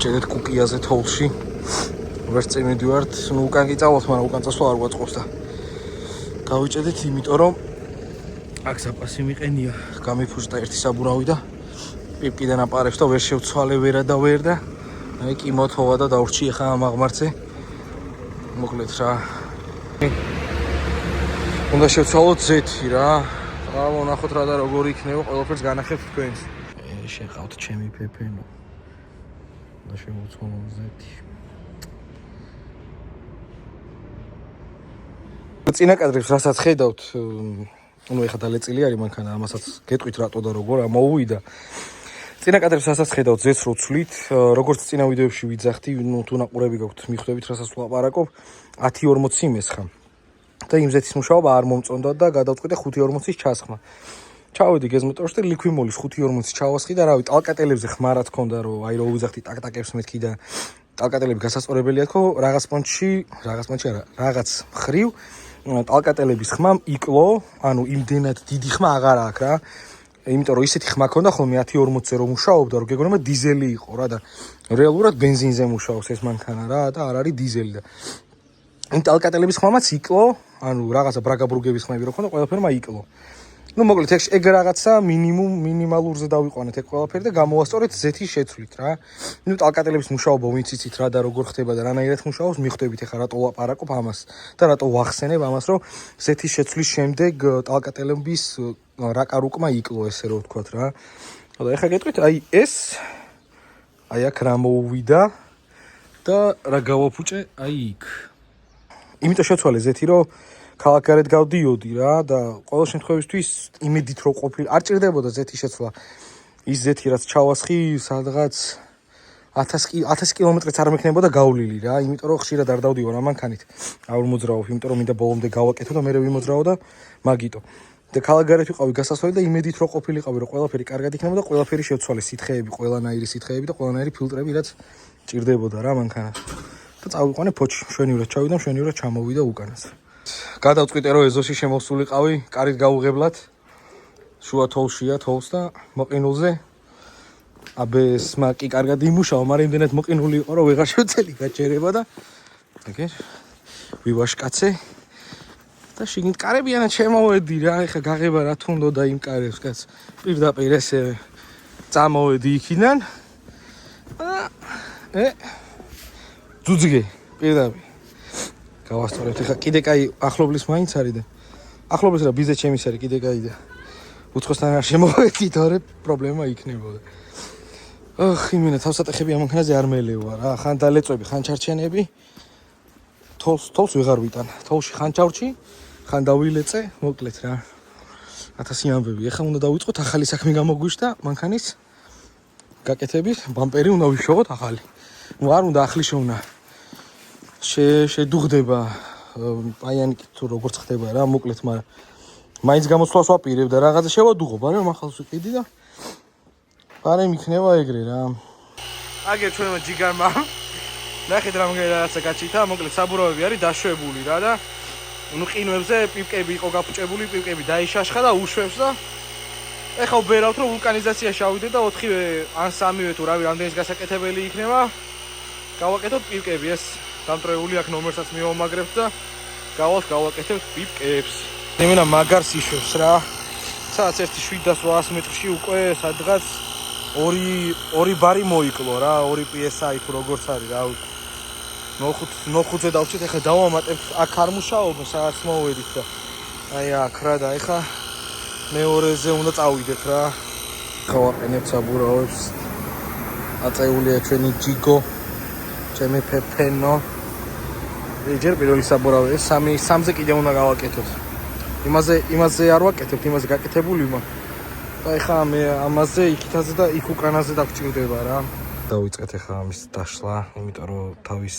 ჭედეთ კუკიაზე თოლში. ვერც წინ მივდივართ, ნუ უკან კი წავალთ, მაგრამ უკან წასვლა არ გვაწყობს და გავიჭედით, იმიტომ რომ აქ საპასი მიყენია, გამიფუჭდა ერთი საბურავი და პიპკიდან აპარებს და ვერ შევცვალე ვერა და ვერ და აი კი მოთოვა და დავრჩი ახლა ამ აღმართზე. მოკლედ რა. უნდა შევცვალოთ ზეთი რა. და ვნახოთ რა და როგორ იქნება, ყველაფერს განახებთ თქვენს. შეყავთ ჩემი პეპენო. და შევცვალოთ ზეთი. წინა კადრებს რასაც ხედავთ, ну ეხა დალეწილი არის მანქანა, ამასაც გეტყვით რატო და როგორ ამოვიდა. წინა კადრებს რასაც ხედავთ, ზეთს რო ცვლით, როგორც წინა ვიდეოებში ვიძახდი, ну თუ ნაყურები გაქვთ, მიხვდებით რასაც ვლაპარაკობ, 10-40 იმესხა. და იმ ზეთის მუშაობა არ მომწონდა და გადავწყვიტე 5-40-ის ჩასხმა. ჩავედი გეზმოტორში და ლიკვიმოლის 5-40-ის ჩავასხი და რავი, ტალკატელებზე ხმარად ჰქონდა, რომ აი რო ვიძახდი ტაკ-ტაკებს მეთქი და ტალკატელები გასასწორებელია თქო, რაღაც მხრივ ტალკატელების ხმამ იკლო, ანუ იმდენად დიდი ხმა აღარ აქვს რა. იმიტომ რომ ისეთი ხმა ქონდა ხოლმე 10-40-ზე რომ მუშაობდა, რომ გეგონება დიზელი იყო რა და რეალურად ბენზინზე მუშაობს ეს მანქანა რა და არ არის დიზელი და იმ ტალკატელების ხმამაც იკლო, ანუ რაღაცა ბრაგაბრუგების ხმები რო ქონდა, ყველაფერმა იკლო. ну მოკლედ ეგ რაღაცა მინიმალურზე დავიყვანეთ ეგ ყველაფერი და გამოვასწორეთ ზეთის შეცვლით რა. ну ტალკატელების მუშაობა ვიცით რა და როგორ ხდება და რანაირად მუშაობს, მიხვდებით ახლა რატო ლაპარაკობ ამას და რატო ვახსენებ ამას, რომ ზეთის შეცვლის შემდეგ ტალკატელების რაკარუკმა იკლო, ესე რომ ვთქვათ რა. და ახლა გეტყვით, აი ეს აი აქ რა მოუვიდა და რა გავაფუჭე აი იქ. იმიტომ შეცვალე ზეთი, რომ ქალაქგარეთ გავდიოდი რა და ყოველ შემთხვევისთვის იმედით რომ ყოფილი არ ჭირდებოდა ზეთის შეცვლა. ის ზეთი რაც ჩავასხი სადღაც 1000 კილომეტრიც არ მექნებოდა გავლილი რა, იმიტომ რომ ხშირად არ დავდივარ ამ მანქანით. არ მოძრაობ, იმიტომ რომ მინდა ბოლომდე გავაკეთო და მე ვიმოძრაო და მაგიტო. და ქალაქგარეთ ვიყავი გასასვლელი და იმედით რომ ყოფილიყავი რომ ყველაფერი კარგად იქნება და ყველაფერი შევცვალე, სითხეები, ყველანაირი სითხეები და ყველანაირი ფილტრები რაც ჭირდებოდა რა მანქანას. და წავიყვანე ფოჩი, მშვენივრად ჩავიდა, მშვენივრად ჩამოვიდა უკანას. გადავწყვიტე რომ ეზოში შემოსულიყავი, კარით გავუღებლად. შუა თოლშია თოლს და მოყინულზე. აბეს მაკი კარგად იმუშავა, მაგრამ იმდენად მოყინული იყო რომ ვეღარ შევცელი გაჭერება და ეგე ვივაშკაცე. და შიგნით კარებიანად შემოვედი რა, ეხა გაღება რა თუნდოდა იმ კარებს, კაც. პირდაპირ ესე წამოვედი იქიდან. ძუძგე პირდაპირ. გავასწორებთ, ეხა კიდე კაი ახლობლის მაინც არის და ახლობლის რა ბიზე ჩემის არის კიდე კაი და უცხოსთან არ შემოვედი, თორე პრობლემა იქნებოდა. იმენა თავსატეხები ამ მანქანაზე არ მელევა რა, ხან დალეწვები, ხან ჩარჩენები. თოლს ვეღარ ვიტან. თოლში ხან ჩავრჩი, ხან დავილეწე, მოკლედ რა. 1000 ამბები. ეხლა უნდა დავიწყოთ ახალი საქმე გამოგვიშთა მანქანის გაკეთების, ბამპერი უნდა ვიშოვოთ ახალი. ну არ უნდა ახალი შოვნა. შედუღდება პაიანი თუ როგორც ხდება რა, მოკლედ, მაგრამ მაინც გამოსვლას ვაპირებ და რაღაცა შევადუღობ, არა ახალს ვიყიდი და პარემ იქნება ეგრე რა. აგე ჩვენმა ჯიგარმა ნახეთ რაღაცა გაჩითა, მოკლედ საბურავები არის დაშვებული რა და ну ყინვებზე პიპკები იყო გაფუჭებული, პიპკები დაიშაშხა და უშვებს და ეხლა ვბერავთ რომ ვულკანიზაციაში ავიდეთ და 4-ვე ან 3-ვე თუ რავი რამდენის გასაკეთებელი იქნება. გავაკეთოთ პიპკები, ეს დამტრეული აქ ნომერსაც მივამაგრებთ და გავაკეთებთ პიპკებს. იმენა მაგარს იშვებს რა. სადაც 700-800 მეტრში უკვე სადღაც ორი ბარი მოიკლო რა, 2 PSI თუ როგორც არის რა. ნოხუთზე დავჭით, ეხლა დავამატებთ, აქ არ მუშაობ, სადაც მოვედით და აი აქ რა და ეხლა მეორეზე უნდა წავიდეთ რა. გავაყენებთ საბურავებს. აწეულია ჩვენი ჯიგო, ჩემი პეპენო. ჯერ პირველი საბურავი, 3-ზე კიდე უნდა გავაკეთოთ. იმაზე არ ვაკეთებთ, იმაზე გაკეთებული მაქვს. და ეხლა მე ამაზე იქითაზე და იქ უკანაზე დაგჭირდება რა. დავიწყეთ ეხლა ამის დაშლა, იმიტომ რომ თავის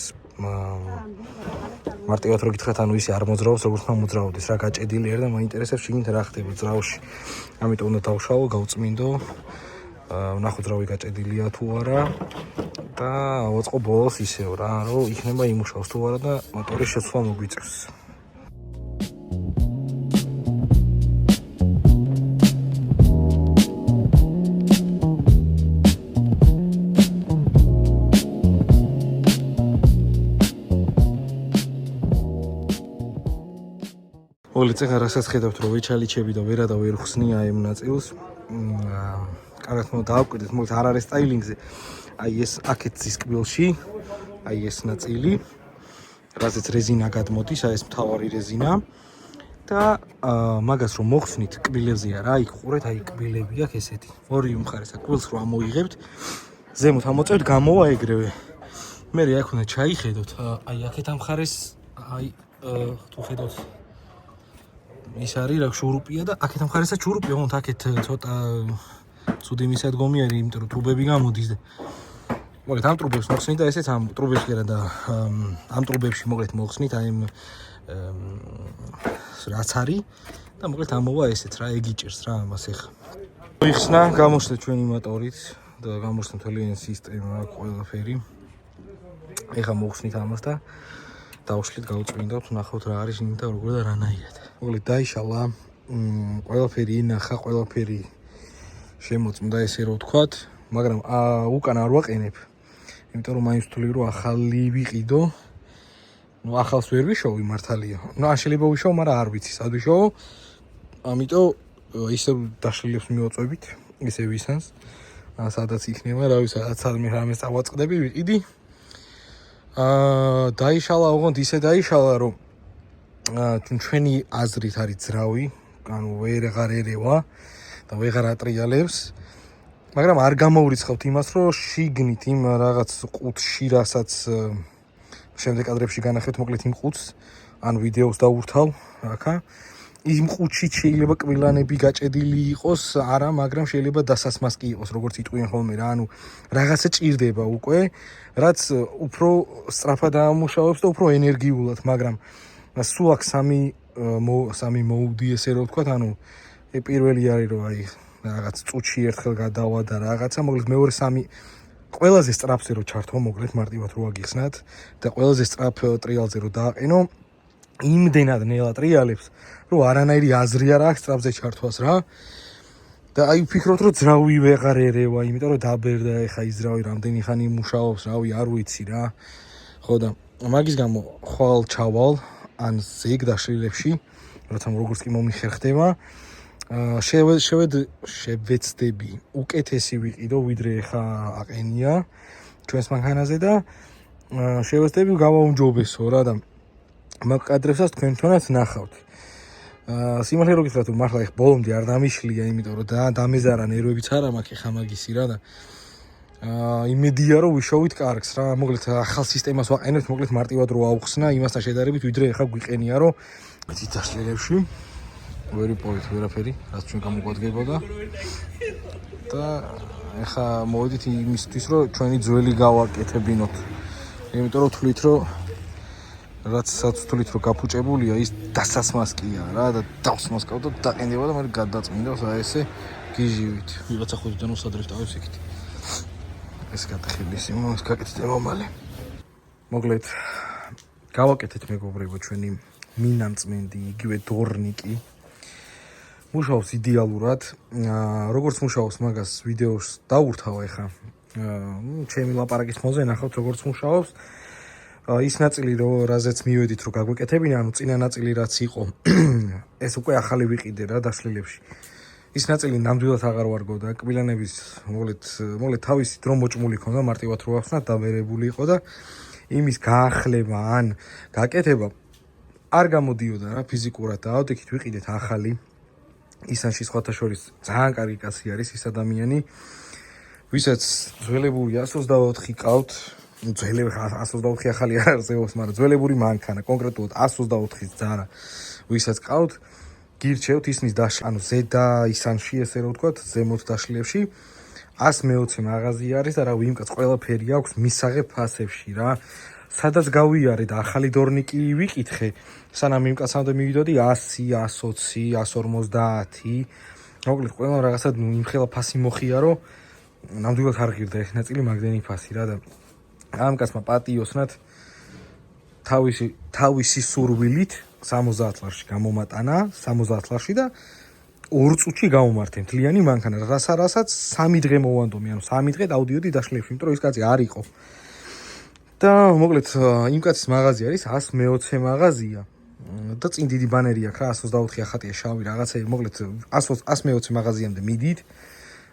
მარტივად რო გითხრათ, ანუ ისი არ მოძრაობს, როგორც უნდა მოძრაობდეს რა, გაჭედილი არ და მაინტერესებს შიგნით რა ხდება ძრავში. ამიტომ უნდა დავშალო, გავწმინდო. ვნახოთ რავი გაჭედილია თუ არა და ავაწყო ბოლოს ისევ რა, რომ იქნება იმუშავს თუ არა და მოტორის შეცვლა მოგვიწევს. მოგლეთ ეხლა რასაც ხედავთ რომ ვეჩალიჩები და ვერა და ვერ ხსნია ამ ნაწილს. კარგად დავაკვირდეთ, მოგლეთ არ არის სტაილინგზე. აი ეს აქეთ ზის კბილში, აი ეს ნაწილი, რაზეც რეზინა გადმოდის, აი ეს მთავარი რეზინა. და მაგას რომ მოხსნით კბილებზეა რა, იქ ყურეთ, აი კბილები აქვს ესეთი. ორივე მხარეს აქ კბილს რო ამოიღებთ, ზემოთ ამოწევთ, გამოვა ეგრევე. მე აქ უნდა ჩაიხედოთ, აი აქეთ ამ მხარეს, აი თუ ხედავთ ის არის რა შურუპია და აქეთ ამ მხარესაც შურუპია, თუმცა აქეთ ცოტა ცუდი მისადგომი არის, იმიტომ რომ ტრუბები გამოდის და მოგეთ ამ ტრუბებს მოხსნით და ესეც ამ ტრუბებში არა და ამ ტრუბებში მოგეთ მოხსნით აი რაც არის და მოგეთ ამოვა ესეც რა ეგიჭერს რა ამას ეხა. მოიხსნა, გამოხსნა ჩვენი მოტორით და გამოხსნა მთელი სისტემა ყველაფერი. ეხა მოხსნით ამას და დავშლით გავწმინდავთ, ნახავთ რა არის იმით და როგორ და რანაირად. მოგეთ დაიშალა, ყველაფერი ინახა, ყველაფერი შემოწმდა ესე რომ ვთქვათ, მაგრამ უკან არ ვაყენებ. იმიტომ რომ მაინც ვთვლი რომ ახალი ვიყიდო. ნუ ახალს ვერ ვიშოვი მართალია. ნუ შეიძლება ვიშოვო, მაგრამ არ ვიცი სად ვიშოვო. ამიტომ ისევ დაშლილებს მივაწვევით, ისე ვისანს. სადაც იქნება, რავი, სადაც მე რამეს დავაწყდები, ვიყიდი. დაიშალა, ოღონდ ისე დაიშალა, რომ ჩვენი აზრით არის ძრავი, ანუ ვეღარ ერევა და ვეღარ ატრიალებს. მაგრამ არ გამოვრიცხავთ იმას, რომ შიგნით იმ რაღაც ყუთში, რასაც შემდეგ კადრებში განახეთ, მოკლედ იმ ყუთს, ან ვიდეოს დავურთავ, აქა. იმ ყუთში შეიძლება კბილანები გაჭედილი იყოს, არა, მაგრამ შეიძლება დასასმასკი იყოს, როგორც იტყვიან ხოლმე რა, ანუ რაღაცა ჭირდება უკვე, რაც უფრო სწრაფად ამუშავებს და უფრო ენერგიულად, მაგრამ სულ აქ სამი მოუდი ესე რომ ვთქვათ, ანუ პირველი არის რომ აი რაღაც წუთში ერთხელ გადავა და რაღაცა, მოკლედ მეორე სამი ყველაზე სწრაფზე რო ჩართო, მოკლედ მარტივად რო აგიხსნათ და ყველაზე სწრაფ ტრიალზე რო დააყენო, იმდენად ნელა ტრიალებს, რომ არანაირი აზრი არ აქვს სწრაფზე ჩართვას რა. და აი ვფიქრობთ რომ ძრავი ვეღარ ერევა, იმიტომ რომ დაბერდა ეხა ის ძრავი რამდენი ხანი მუშაობს, რავი, არ ვიცი რა. ხო და მაგის გამო ხვალ ჩავალ ან ზეგ დაშლილებში, როცა როგორც კი მომიხერხდება, შევეცდები უკეთესი ვიყიდო, ვიდრე ეხა აყენია ჩვენს მანქანაზე და შევეცდები გავაუმჯობესო რა და მაგ კადრებსაც თქვენ თვითონაც ნახავთ. სიმართლე რო გითხრათ, მართლა ეხ ბოლომდე არ დამიშლია, იმიტომ რომ დამეზარა ნერვებიც არ მაქვს ეხა მაგისი რა და იმედია რომ ვიშოვით კარგს რა. მოკლედ ახალ სისტემას ვაყენებთ, მოკლედ მარტივად რო აუხსნა იმასთან შედარებით, ვიდრე ეხა გვიყენია რომ იცით დაშლილებში ვერ იპოვეთ ვერაფერი, რაც ჩვენ გამოგვადგებოდა და ეხა მოვედით იმისთვის, რომ ჩვენი ძველი გავაკეთებინოთ. იმიტომ რომ თვლით, რომ რაცაც თვლით, რომ გაფუჭებულია, ის დასასმასკია რა და დავსმასკავ და დაყენდება და მე გადაწმინდავს აი ესე გიჟივით. ვიღაცა ხვდიდან უსადრებს ტავებს იქით. ეს გატეხების იმას გაკეთდება მალე. მოკლედ გავაკეთეთ მეგობრებო ჩვენი მინამწმენდი, იგივე დორნიკი. მუშაობს იდეალურად. როგორც მუშაობს მაგას ვიდეოს დავურთავ ეხა. ჩემი ლაპარაკის ფონზე ნახავთ როგორც მუშაობს. ის ნაწილი რაზეც მივედით რომ გაგვეკეთებინა, ანუ წინა ნაწილი რაც იყო, ეს უკვე ახალი ვიყიდე რა დაშლილებში. ის ნაწილი ნამდვილად აღარ ვარგავდა, კბილანების მოგლეთ თავისი დრო მოჭმული ქონდა, მარტივად რო ახსნათ, დაბერებული იყო და იმის გაახლება ან გაკეთება არ გამოდიოდა რა ფიზიკურად და ავდექით ვიყიდეთ ახალი. ისანში სხვათა შორის ძალიან კარგი კაცი არის ის ადამიანი, ვისაც ძველებური 124 ყავთ, ძველები 124 ახალი არ არსებობს, მაგრამ ძველებური მანქანა, კონკრეტულად 124-ის ძარა, ვისაც ყავთ, გირჩევთ ისნის ანუ ზედა ისანში ესე რომ ვთქვათ, ზემოთ დაშლილებში 120 მაღაზი არის და რა იმ კაც ყველაფერი აქვს მისაღებ ფასებში რა. სადაც გავიარე და ახალი დორნიკი ვიკითხე, სანამ იმ კაცამდე მივიდოდი 100, 120, 150. მოკლედ ყველა რაღაცა იმხელა ფასი მოხია, რომ ნამდვილად არ ღირდა ეს ნაწილი მაგდენი ფასი რა და ამ კაცმა პატიოსნად თავისი სურვილით 70 ლარში გამომატანა, 70 ლარში და 2 წუთში გამომართე მთლიანი მანქანა, რასაც 3 დღე მოვანდომი, ანუ 3 დღე დავდიოდი დაშლილებში, იმიტომ რომ ის კაცი არ იყო. და მოკლედ იმ კაცის მაღაზია არის 120 მაღაზია. და წინ დიდი ბანერი აქვს რა 124 ხატია შავი რაღაცები მოკლედ 120 მაღაზიამდე მიდით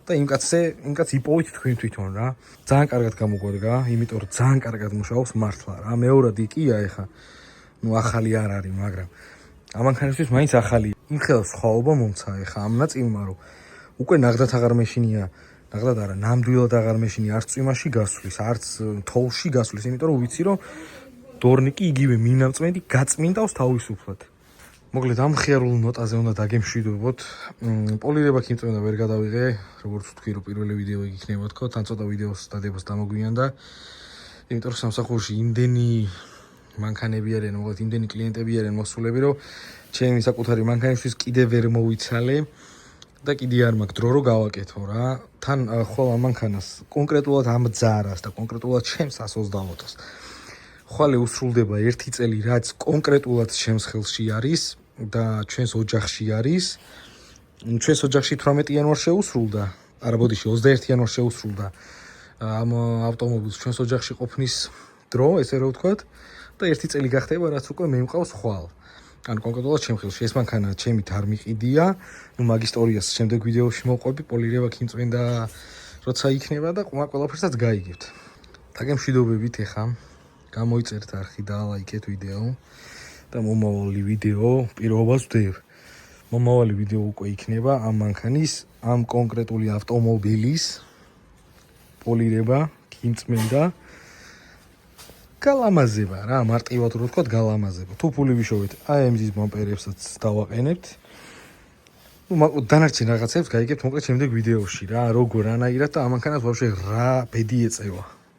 და იმ კაცს იპოვით თვითონ რა ძალიან კარგად გამოგვადგა იმიტომ რომ ძალიან კარგად მუშაობს მართლა რა მეორადი კია ეხა ნუ ახალი არ არის მაგრამ ამანქანისთვის მაინც ახალი იმ ხელს სხვაობა მომცა ეხა ამ ნაწილმა რომ უკვე ნახდათ აღარ მეშინია ნახდათ არა ნამდვილად აღარ მეშინია არც წვიმაში გასვლის არც თოვლში გასვლის იმიტომ რომ ვიცი რომ დორნიკი იგივე მინამწმენდი გაწმინდავს თავისუფლად მოკლედ ამ ხიარულ ნოტაზე უნდა დაგემშვიდობოთ პოლირება ქიმწმენდა ვერ გადავიღე როგორც ვთქვი რომ პირველი ვიდეო იქნება თქო თან ცოტა ვიდეოს დადებას დამოგვიანდა იმიტომ რომ სამსახურში იმდენი მანქანები არიან მოკლედ იმდენი კლიენტები არიან მოსულები რომ ჩემი საკუთარი მანქანისთვის კიდე ვერ მოვიცალე და კიდე არ მაქვს დრო რომ გავაკეთო რა თან ხოლ ამ მანქანას კონკრეტულად ამ ძარას და კონკრეტულად ჩემს 128-ს ხვალე უსრულდება 1 წელი რაც კონკრეტულად ჩემს ხელში არის და ჩვენს ოჯახში არის ჩვენს ოჯახში 18 იანვარს შეუსრულდა არა ბოდიში 21 იანვარს შეუსრულდა ამ ავტომობილს ჩვენს ოჯახში ყოფნის დრო ესე რომ ვთქვათ და 1 წელი გახდება რაც უკვე მე მყავს ხვალ ან კონკრეტულად ჩემ ხელში ეს მანქანა ჩემით არ მიყიდია ნუ მაგ ისტორიას შემდეგ ვიდეოში მოვყვები პოლირება ქიმწვენდა როცა იქნება და ყველაფერსაც გაიგებთ დაგემშვიდობებით ეხა გამოიწერთ არხი და ლაიქეთ ვიდეო და მომავალი ვიდეო პირობას ვდებ მომავალი ვიდეო უკვე იქნება ამ მანქანის ამ კონკრეტული ავტომობილის პოლირება ქიმწმენდა გალამაზება რა მარტივად რო ვთქვათ გალამაზება თუ ფული ვიშოვეთ აი ამის ბამპერებსაც დავაყენებთ ნუ დანარჩენ რაღაცებს გაიგებთ მოკლედ შემდეგ ვიდეოში რა როგორ ანაირად და ამ მანქანას ვაფშე რა ბედი ეწევა